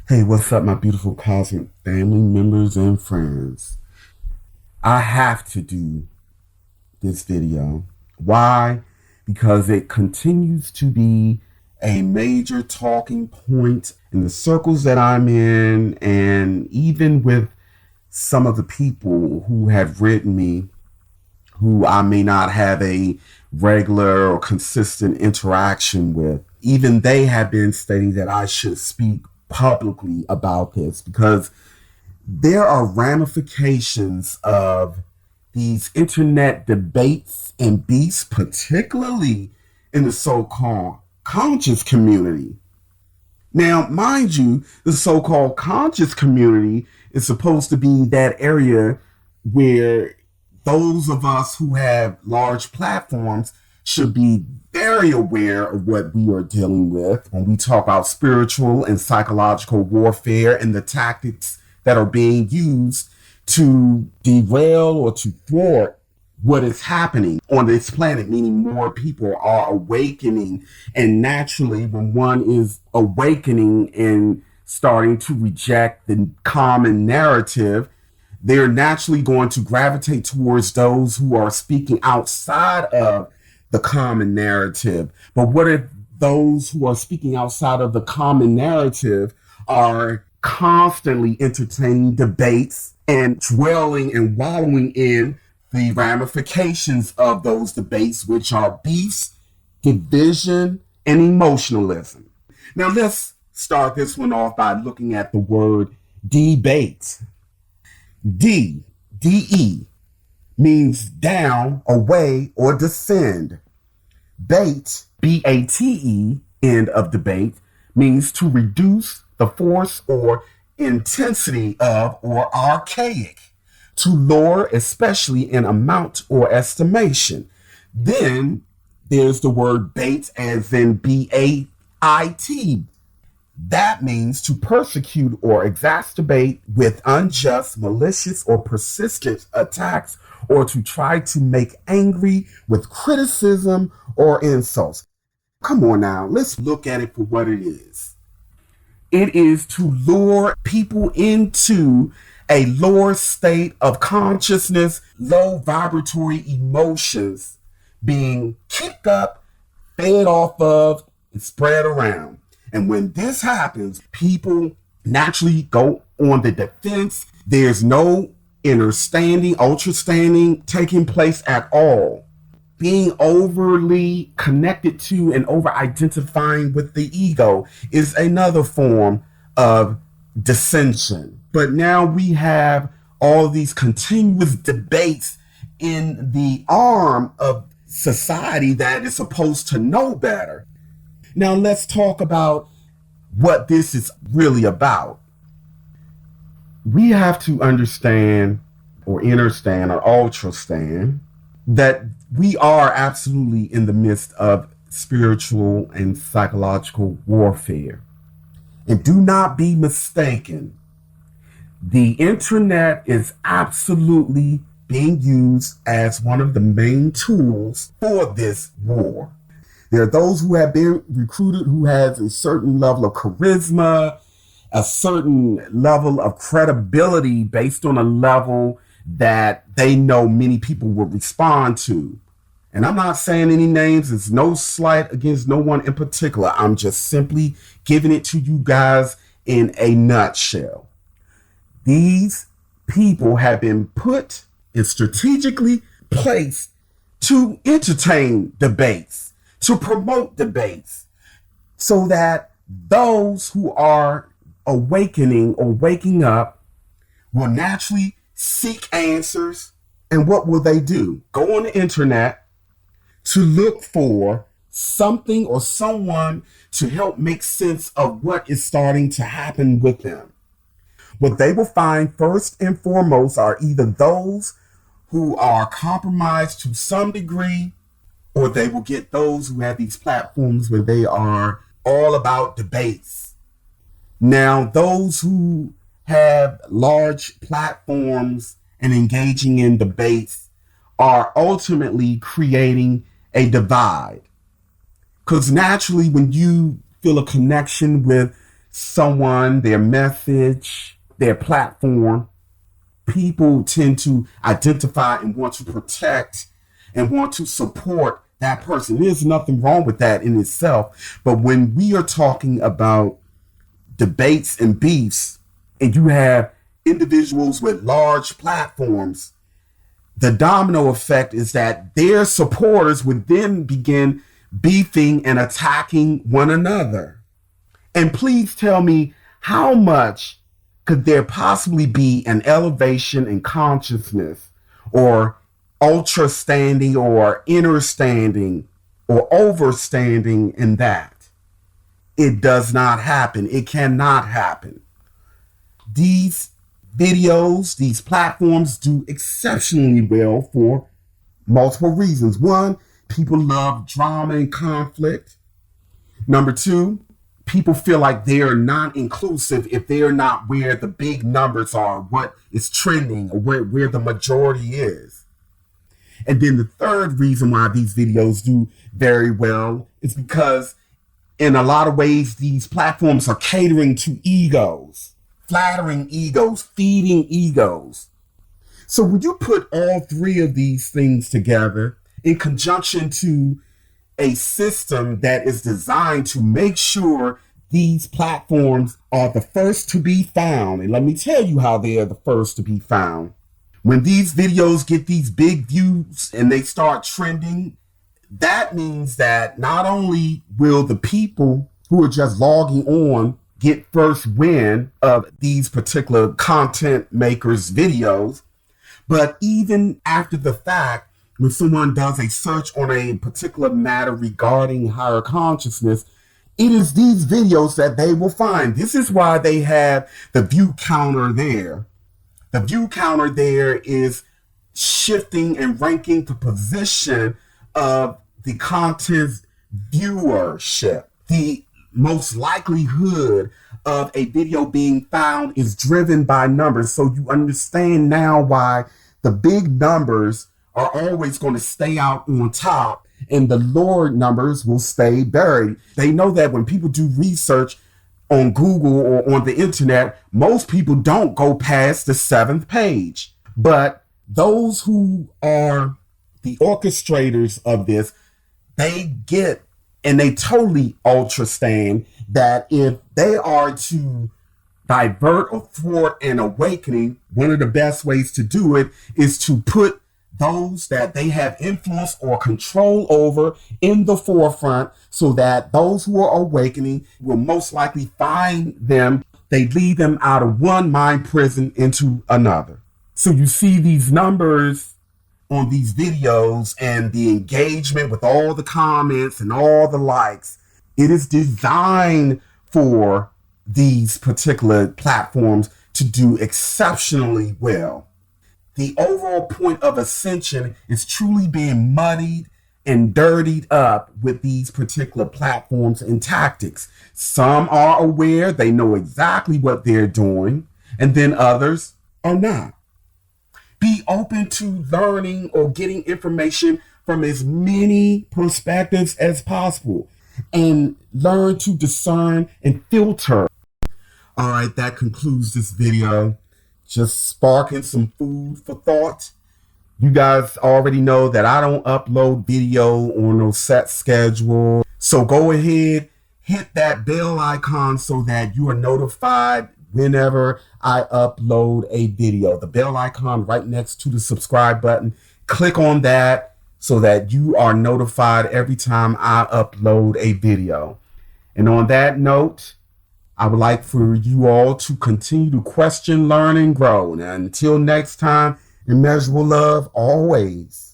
Hey, what's up, my beautiful cosmic family members and friends? I have to do this video. Why? Because it continues to be a major talking point in the circles that I'm in, and even with some of the people who have written me, who I may not have a regular or consistent interaction with. Even they have been stating that I should speak publicly about this because there are ramifications of these internet debates and beefs, particularly in the so-called conscious community. Now, mind you, the so-called conscious community is supposed to be that area where those of us who have large platforms should be very aware of what we are dealing with when we talk about spiritual and psychological warfare and the tactics that are being used to derail or to thwart what is happening on this planet, meaning more people are awakening. And naturally, when one is awakening and starting to reject the common narrative, they're naturally going to gravitate towards those who are speaking outside of the common narrative. But what if those who are speaking outside of the common narrative are constantly entertaining debates and dwelling and wallowing in the ramifications of those debates, which are beefs, division, and emotionalism? Now, let's start this one off by looking at the word debate. D-E, means down, away, or descend. Bate, B-A-T-E, end of debate, means to reduce the force or intensity of or archaic, to lower, especially in amount or estimation. Then there's the word bait, as in B-A-I-T. That means to persecute or exacerbate with unjust, malicious, or persistent attacks, or to try to make angry with criticism or insults. Come on now, let's look at it for what it is. It is to lure people into a lower state of consciousness, low vibratory emotions being kicked up, fed off of, and spread around. And when this happens, people naturally go on the defense. There's no inner standing, ultra standing taking place at all. Being overly connected to and over identifying with the ego is another form of dissension. But now we have all these continuous debates in the arm of society that is supposed to know better. Now let's talk about what this is really about. We have to understand or understand or ultrastand that we are absolutely in the midst of spiritual and psychological warfare. And do not be mistaken. The internet is absolutely being used as one of the main tools for this war. There are those who have been recruited who has a certain level of charisma, a certain level of credibility based on a level that they know many people will respond to. And I'm not saying any names. It's no slight against no one in particular. I'm just simply giving it to you guys in a nutshell. These people have been put and strategically placed to entertain debates, to promote debates, so that those who are awakening or waking up will naturally seek answers. And what will they do? Go on the internet to look for something or someone to help make sense of what is starting to happen with them. What they will find first and foremost are either those who are compromised to some degree, or they will get those who have these platforms where they are all about debates. Now, those who have large platforms and engaging in debates are ultimately creating a divide. Because naturally, when you feel a connection with someone, their message, their platform, people tend to identify and want to protect and want to support that person. There's nothing wrong with that in itself. But when we are talking about debates and beefs, and you have individuals with large platforms, the domino effect is that their supporters would then begin beefing and attacking one another. And please tell me, how much could there possibly be an elevation in consciousness or ultra standing or inner standing or overstanding in that? It does not happen. It cannot happen. These videos, these platforms do exceptionally well for multiple reasons. One, people love drama and conflict. Number two, people feel like they are not inclusive if they are not where the big numbers are, what is trending, or where the majority is. And then the third reason why these videos do very well is because in a lot of ways, these platforms are catering to egos, flattering egos, feeding egos. So when you put all three of these things together in conjunction to a system that is designed to make sure these platforms are the first to be found, and let me tell you how they are the first to be found. When these videos get these big views and they start trending, that means that not only will the people who are just logging on get first win of these particular content makers' videos, but even after the fact, when someone does a search on a particular matter regarding higher consciousness, it is these videos that they will find. This is why they have the view counter there. The view counter there is shifting and ranking the position of the content's viewership. The most likelihood of a video being found is driven by numbers. So you understand now why the big numbers are always going to stay out on top and the lower numbers will stay buried. They know that when people do research on Google or on the internet, most people don't go past the 7th page. But those who are the orchestrators of this, they get and they totally understand that if they are to divert or thwart an awakening, one of the best ways to do it is to put those that they have influence or control over in the forefront, so that those who are awakening will most likely find them. They lead them out of one mind prison into another. So you see these numbers on these videos and the engagement with all the comments and all the likes. It is designed for these particular platforms to do exceptionally well. The overall point of ascension is truly being muddied and dirtied up with these particular platforms and tactics. Some are aware, they know exactly what they're doing, and then others are not. Be open to learning or getting information from as many perspectives as possible, and learn to discern and filter. All right, that concludes this video. Just sparking some food for thought. You guys already know that I don't upload video on no set schedule. So go ahead, hit that bell icon so that you are notified whenever I upload a video. The bell icon right next to the subscribe button. Click on that so that you are notified every time I upload a video. And on that note, I would like for you all to continue to question, learn, and grow. And until next time, immeasurable love always.